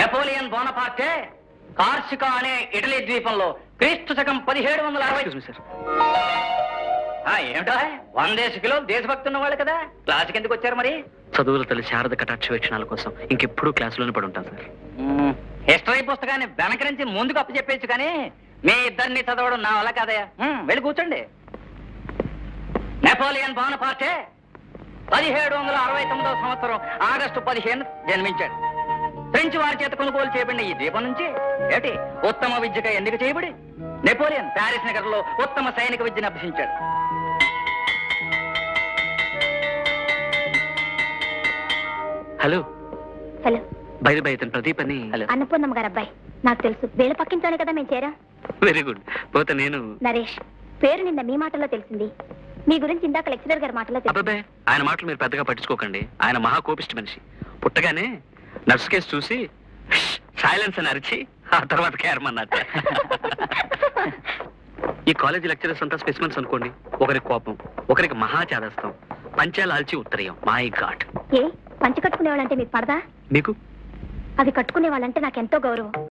Napoleon బోనపార్టే కార్సికా అనే Italy ద్వీపంలో క్రీస్తు శకం 1760 సార్ ఏమిటా 100 కిలో దేశభక్తి ఉన్న వాళ్ళు కదా క్లాస్కి ఎందుకు వచ్చారు మరి? చదువుల తల్లి శారద కటాక్ష వీక్షణాల కోసం ఇంకెప్పుడు క్లాసులోనే పడి ఉంటాను సార్. హిస్టరీ పుస్తకాన్ని వెనక నుంచి ముందుకు అప్పచెప్పేచ్చు కానీ మీ ఇద్దరిని చదవడం నా వల్ల కాదయా. వెళ్ళి కూర్చోండి. నెపోలియన్ బోనపార్టే 1769 సంవత్సరం ఆగస్టు 15 జన్మించాడు. ఫ్రెంచ్ వారి చేత కొనుగోలు చేయబడిన ఈ ద్వీపం నుంచి ఏటి ఉత్తమ విద్యగా ఎన్నిక చేయబడి నెపోలియన్ ప్యారిస్ నగరంలో ఉత్తమ సైనిక విద్యను అభ్యసించాడు. హలో హలో బై ఇతను ప్రదీప్ అని. అన్నపూర్ణమ్మ గారు అబ్బాయి. నాకు తెలుసు, వీళ్ళ పక్కింట్లోనే కదా మేము చేరాం. Very good. పోతే నేను నరేష్. పేరు నిన్న మీ మాటల్లో తెలిసింది. మీ గురించి ఇందాక లెక్చరర్ గారి మాటల్లో తెలిసింది. అబ్బాయి ఆయన మాటలు మీరు పెద్దగా పట్టించుకోకండి. ఆయన మహా కోపిష్టి మనిషి. పుట్టగానే నర్స్ కేసు చూసి సైలెన్స్ అని అరిచి ఆ తర్వాత కేరమన్నట్ట. ఈ కాలేజీ లెక్చరర్స్ అంతా స్పెసిమెన్స్ అనుకోండి. ఒకరికి కోపం, ఒకరికి మహా చేదస్తాం, పంచాలాల్చి ఉత్తరీయం. My God. ఏ పంచి కట్టుకునే వాళ్ళంటే మీకు పడదా? మీకు అవి కట్టుకునే వాళ్ళంటే నాకెంతో గౌరవం.